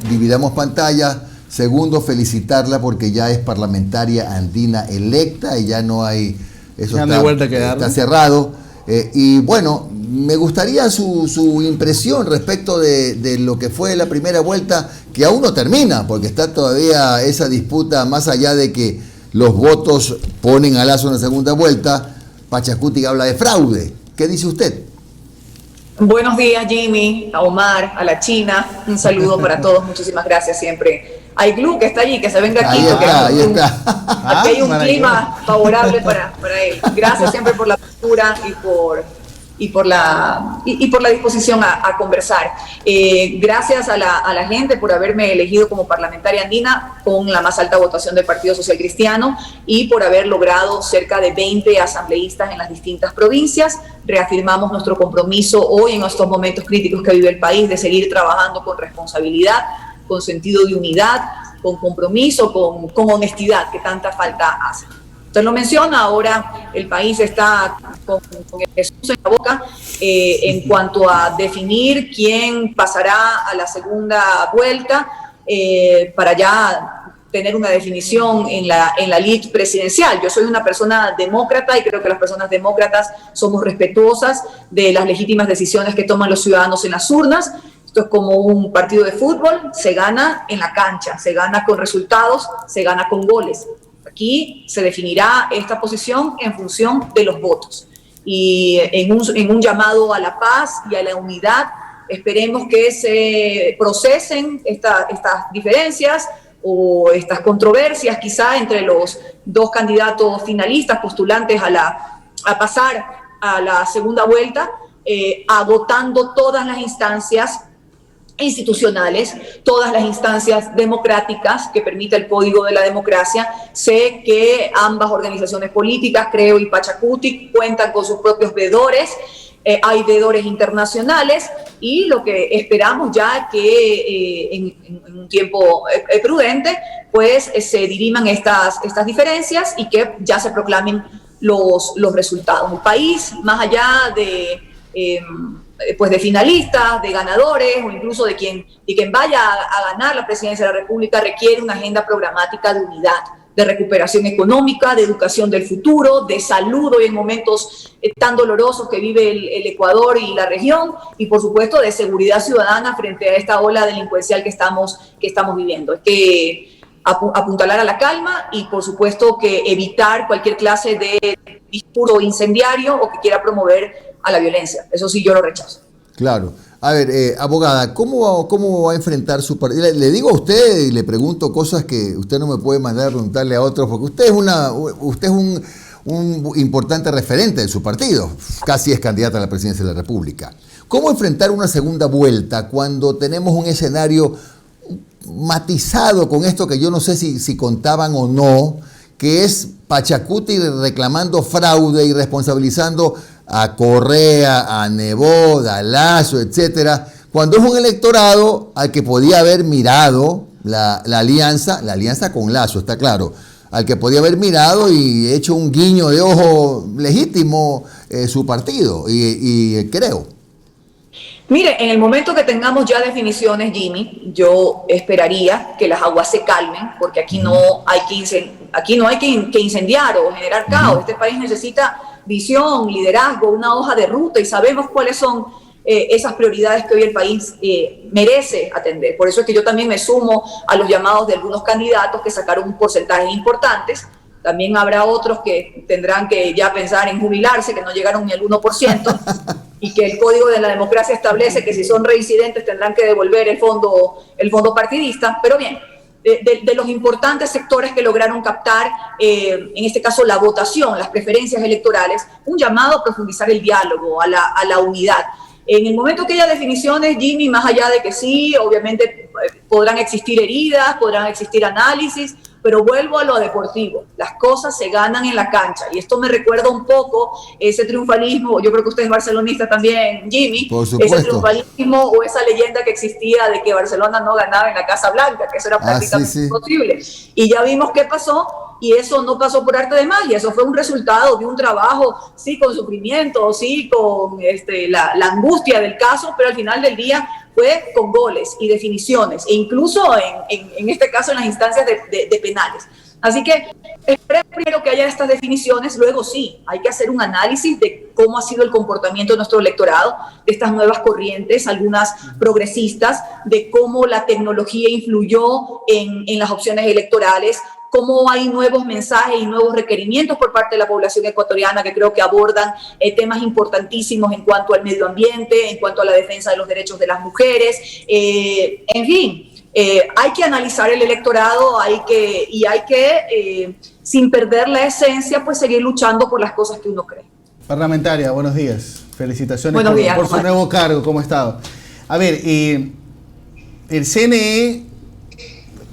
dividamos pantalla. Segundo, felicitarla porque ya es parlamentaria andina electa y ya no hay... Eso ya no hay vuelta que dar. Está cerrado. Y bueno, me gustaría su impresión respecto de lo que fue la primera vuelta, que aún no termina, porque está todavía esa disputa, más allá de que los votos ponen a Lasso en la segunda vuelta. Pachacuti habla de fraude. ¿Qué dice usted? Buenos días, Jimmy, a Omar, a la China. Un saludo para todos. Muchísimas gracias siempre. A Iglu, que está allí, que se venga aquí. Ahí está. Aquí hay un clima favorable para él. Gracias siempre por la apertura y por la disposición a conversar. Gracias a la gente por haberme elegido como parlamentaria andina con la más alta votación del Partido Social Cristiano y por haber logrado cerca de 20 asambleístas en las distintas provincias. Reafirmamos nuestro compromiso hoy en estos momentos críticos que vive el país de seguir trabajando con responsabilidad, con sentido de unidad, con compromiso, con honestidad que tanta falta hace. Usted lo menciona, ahora el país está con el Jesús en la boca en cuanto a definir quién pasará a la segunda vuelta para ya tener una definición en la lid presidencial. Yo soy una persona demócrata y creo que las personas demócratas somos respetuosas de las legítimas decisiones que toman los ciudadanos en las urnas. Esto es como un partido de fútbol, se gana en la cancha, se gana con resultados, se gana con goles. Aquí se definirá esta posición en función de los votos. Y en un llamado a la paz y a la unidad, esperemos que se procesen estas diferencias o estas controversias quizá entre los dos candidatos finalistas postulantes a pasar a la segunda vuelta, agotando todas las instancias institucionales, todas las instancias democráticas que permite el Código de la Democracia. Sé que ambas organizaciones políticas, Creo y Pachacuti, cuentan con sus propios veedores, hay veedores internacionales y lo que esperamos ya que en un tiempo prudente pues se diriman estas diferencias y que ya se proclamen los resultados. El país, más allá de finalistas, de ganadores o incluso de quien vaya a ganar la presidencia de la República, requiere una agenda programática de unidad, de recuperación económica, de educación del futuro, de salud hoy en momentos tan dolorosos que vive el Ecuador y la región, y por supuesto de seguridad ciudadana frente a esta ola delincuencial que estamos viviendo. Es que apuntalar a la calma y por supuesto que evitar cualquier clase de discurso incendiario o que quiera promover a la violencia. Eso sí, yo lo rechazo. Claro. A ver, abogada, ¿cómo va a enfrentar su partido? Le digo a usted y le pregunto cosas que usted no me puede mandar a preguntarle a otros, porque usted es un importante referente de su partido. Casi es candidata a la presidencia de la República. ¿Cómo enfrentar una segunda vuelta cuando tenemos un escenario matizado con esto que yo no sé si contaban o no, que es Pachacuti reclamando fraude y responsabilizando a Correa, a Nebot, a Lasso, etcétera, cuando es un electorado al que podía haber mirado la alianza con Lasso, está claro, al que podía haber mirado y hecho un guiño de ojo legítimo su partido, y creo. Mire, en el momento que tengamos ya definiciones, Jimmy, yo esperaría que las aguas se calmen, porque aquí no hay que incendiar o generar caos. Este país necesita visión, liderazgo, una hoja de ruta, y sabemos cuáles son esas prioridades que hoy el país merece atender. Por eso es que yo también me sumo a los llamados de algunos candidatos que sacaron porcentajes importantes. También habrá otros que tendrán que ya pensar en jubilarse, que no llegaron ni al 1%, y que el Código de la Democracia establece que si son reincidentes tendrán que devolver el fondo partidista. Pero bien, de los importantes sectores que lograron captar, en este caso la votación, las preferencias electorales, un llamado a profundizar el diálogo, a la unidad. En el momento que haya definiciones, Jimmy, más allá de que sí, obviamente podrán existir heridas, podrán existir análisis, pero vuelvo a lo deportivo. Las cosas se ganan en la cancha. Y esto me recuerda un poco ese triunfalismo, yo creo que usted es barcelonista también, Jimmy, ese triunfalismo o esa leyenda que existía de que Barcelona no ganaba en la Casa Blanca, que eso era prácticamente imposible. Y ya vimos qué pasó, y eso no pasó por arte de magia, eso fue un resultado de un trabajo, sí, con sufrimiento, sí, con la angustia del caso, pero al final del día fue con goles y definiciones, e incluso en este caso en las instancias de penales. Así que esperemos primero que haya estas definiciones, luego sí, hay que hacer un análisis de cómo ha sido el comportamiento de nuestro electorado, de estas nuevas corrientes, algunas progresistas, de cómo la tecnología influyó en las opciones electorales, cómo hay nuevos mensajes y nuevos requerimientos por parte de la población ecuatoriana que creo que abordan temas importantísimos en cuanto al medio ambiente, en cuanto a la defensa de los derechos de las mujeres, en fin. Hay que analizar el electorado, hay que sin perder la esencia, pues seguir luchando por las cosas que uno cree. Parlamentaria, buenos días. Felicitaciones buenos días, por su nuevo cargo. ¿Cómo ha estado? A ver, el CNE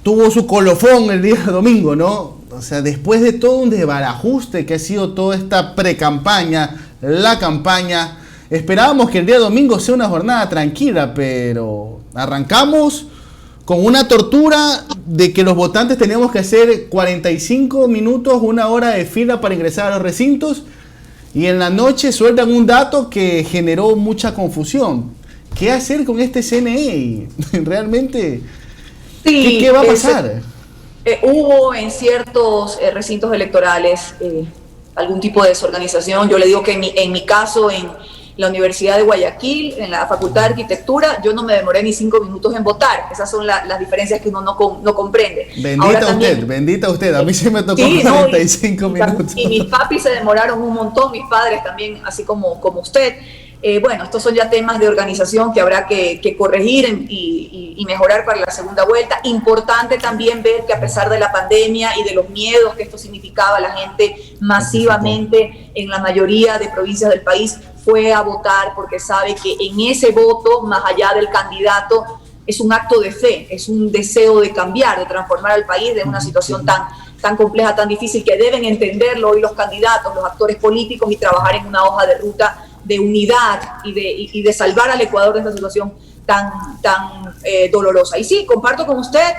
tuvo su colofón el día domingo, ¿no? O sea, después de todo un desbarajuste que ha sido toda esta pre-campaña, la campaña, esperábamos que el día domingo sea una jornada tranquila, pero arrancamos con una tortura de que los votantes teníamos que hacer 45 minutos, una hora de fila para ingresar a los recintos, y en la noche sueltan un dato que generó mucha confusión. ¿Qué hacer con este CNE? Realmente, sí, ¿qué va a pasar? Hubo en ciertos recintos electorales algún tipo de desorganización. Yo le digo que en mi caso, en la Universidad de Guayaquil, en la Facultad de Arquitectura, yo no me demoré ni 5 minutos en votar. Esas son las diferencias que uno no comprende. Bendita usted. A mí sí me tocó 45 minutos. Y mis papis se demoraron un montón, mis padres también, así como usted. Bueno, estos son ya temas de organización que habrá que corregir y mejorar para la segunda vuelta. Importante también ver que a pesar de la pandemia y de los miedos que esto significaba, la gente masivamente en la mayoría de provincias del país fue a votar porque sabe que en ese voto, más allá del candidato, es un acto de fe, es un deseo de cambiar, de transformar al país de una situación tan compleja, tan difícil, que deben entenderlo hoy los candidatos, los actores políticos, y trabajar en una hoja de ruta de unidad y de salvar al Ecuador de esta situación tan dolorosa. Y sí, comparto con usted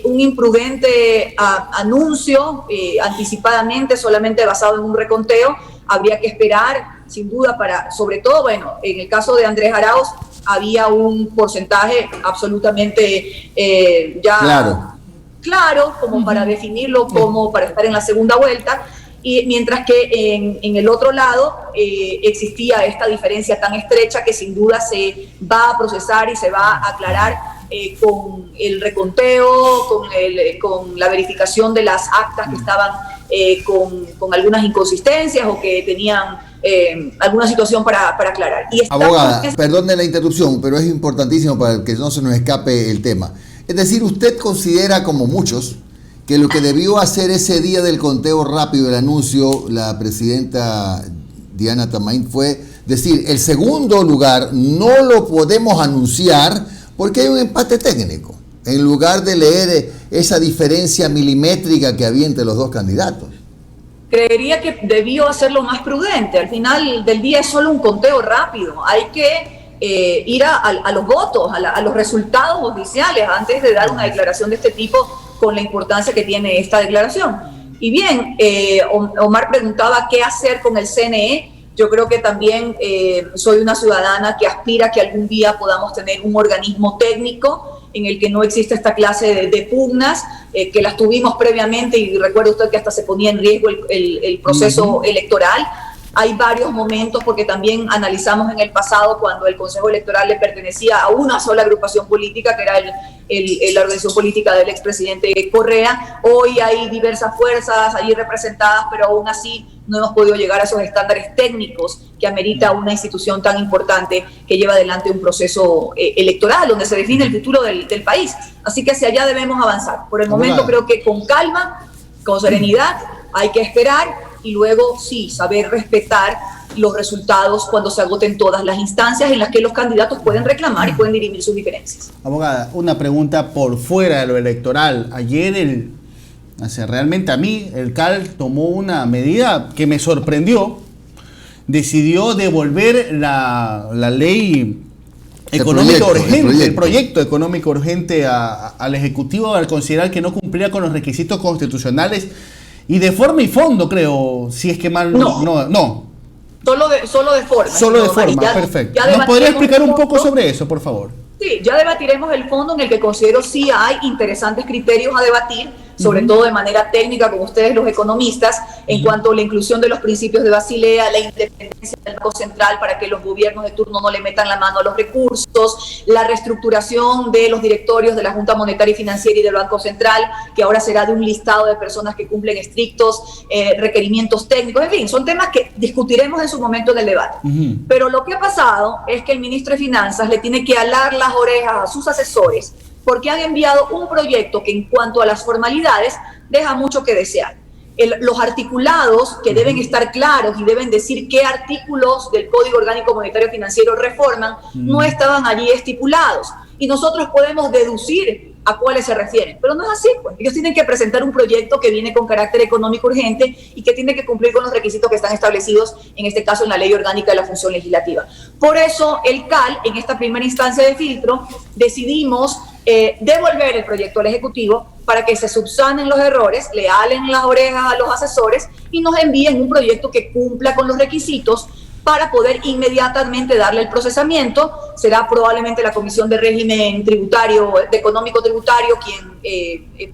un imprudente anuncio anticipadamente, solamente basado en un reconteo. Habría que esperar, sin duda, sobre todo, bueno, en el caso de Andrés Arauz, había un porcentaje absolutamente claro como para definirlo, como para estar en la segunda vuelta. Y mientras que en el otro lado existía esta diferencia tan estrecha que sin duda se va a procesar y se va a aclarar con el reconteo, con la verificación de las actas que estaban con algunas inconsistencias o que tenían alguna situación para aclarar. Abogada, perdone la interrupción, pero es importantísimo para que no se nos escape el tema. Es decir, usted considera, como muchos, que lo que debió hacer ese día del conteo rápido, el anuncio, la presidenta Diana Tamain, fue decir, el segundo lugar no lo podemos anunciar porque hay un empate técnico, en lugar de leer esa diferencia milimétrica que había entre los dos candidatos. Creería que debió hacerlo más prudente. Al final del día es solo un conteo rápido. Hay que ir a los votos, a los resultados oficiales, antes de dar una declaración de este tipo, con la importancia que tiene esta declaración. Y bien, Omar preguntaba qué hacer con el CNE. Yo creo que también soy una ciudadana que aspira a que algún día podamos tener un organismo técnico en el que no existe esta clase de pugnas, que las tuvimos previamente, y recuerde usted que hasta se ponía en riesgo el proceso electoral. Hay varios momentos, porque también analizamos en el pasado cuando el Consejo Electoral le pertenecía a una sola agrupación política, que era la organización política del expresidente Correa. Hoy hay diversas fuerzas allí representadas, pero aún así no hemos podido llegar a esos estándares técnicos que amerita una institución tan importante que lleva adelante un proceso electoral, donde se define el futuro del país. Así que hacia allá debemos avanzar. Por el momento creo que con calma, con serenidad, hay que esperar, y luego sí, saber respetar los resultados cuando se agoten todas las instancias en las que los candidatos pueden reclamar y pueden dirimir sus diferencias. Abogada, una pregunta por fuera de lo electoral. Ayer realmente a mí el CAL tomó una medida que me sorprendió. Decidió devolver la ley económica urgente, el proyecto económico urgente al Ejecutivo, al considerar que no cumplía con los requisitos constitucionales. Y de forma y fondo, creo, si es que mal... No. Solo de forma. Solo de forma, perfecto. ¿Nos podría explicar un poco sobre eso, por favor? Sí, ya debatiremos el fondo, en el que considero sí hay interesantes criterios a debatir, sobre todo de manera técnica con ustedes los economistas, en cuanto a la inclusión de los principios de Basilea, la independencia del Banco Central para que los gobiernos de turno no le metan la mano a los recursos, la reestructuración de los directorios de la Junta Monetaria y Financiera y del Banco Central, que ahora será de un listado de personas que cumplen estrictos requerimientos técnicos. En fin, son temas que discutiremos en su momento en el debate. Pero lo que ha pasado es que el ministro de Finanzas le tiene que alar las orejas a sus asesores, porque han enviado un proyecto que en cuanto a las formalidades deja mucho que desear. Los articulados, que deben estar claros y deben decir qué artículos del Código Orgánico Monetario Financiero reforman, no estaban allí estipulados. Y nosotros podemos deducir a cuáles se refieren, pero no es así, pues. Ellos tienen que presentar un proyecto que viene con carácter económico urgente y que tiene que cumplir con los requisitos que están establecidos, en este caso en la Ley Orgánica de la Función Legislativa. Por eso el CAL, en esta primera instancia de filtro, decidimos devolver el proyecto al Ejecutivo para que se subsanen los errores, le alen las orejas a los asesores y nos envíen un proyecto que cumpla con los requisitos para poder inmediatamente darle el procesamiento. Será probablemente la Comisión de Régimen Tributario, de Económico Tributario, quien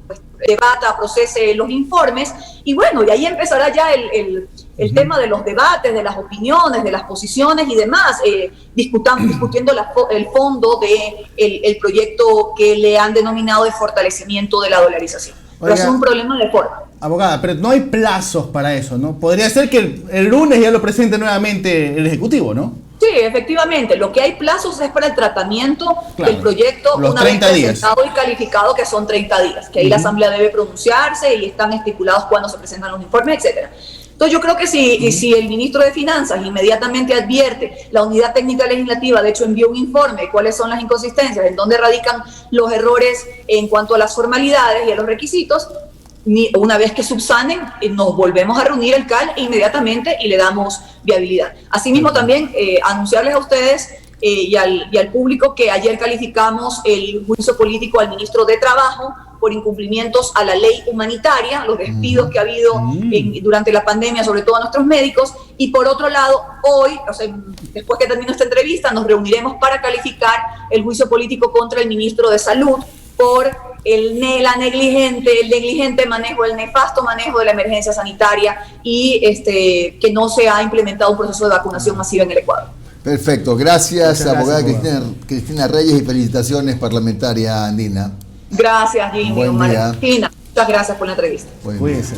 pues, debata, procese los informes, y bueno, y ahí empezará ya el tema de los debates, de las opiniones, de las posiciones y demás, discutiendo el fondo del proyecto que le han denominado de fortalecimiento de la dolarización. Pero es un problema de forma. Abogada, pero no hay plazos para eso, ¿no? Podría ser que el lunes ya lo presente nuevamente el Ejecutivo, ¿no? Sí, efectivamente. Lo que hay plazos es para el tratamiento del proyecto una vez presentado y calificado, que son 30 días. Que ahí la Asamblea debe pronunciarse y están estipulados cuándo se presentan los informes, etcétera. Entonces yo creo que si el ministro de Finanzas inmediatamente advierte, la unidad técnica legislativa de hecho envió un informe de cuáles son las inconsistencias, en dónde radican los errores en cuanto a las formalidades y a los requisitos, una vez que subsanen, nos volvemos a reunir el CAL inmediatamente y le damos viabilidad. Asimismo también anunciarles a ustedes y al público que ayer calificamos el juicio político al ministro de Trabajo por incumplimientos a la ley humanitaria, los despidos que ha habido durante la pandemia, sobre todo a nuestros médicos, y por otro lado, hoy, o sea, después que termine esta entrevista, nos reuniremos para calificar el juicio político contra el ministro de Salud por el negligente manejo, el nefasto manejo de la emergencia sanitaria y que no se ha implementado un proceso de vacunación masiva en el Ecuador. Perfecto, gracias, abogada Cristina Reyes, y felicitaciones, parlamentaria andina. Gracias, Jimmy. Buen día. Martina, muchas gracias por la entrevista. Cuídense.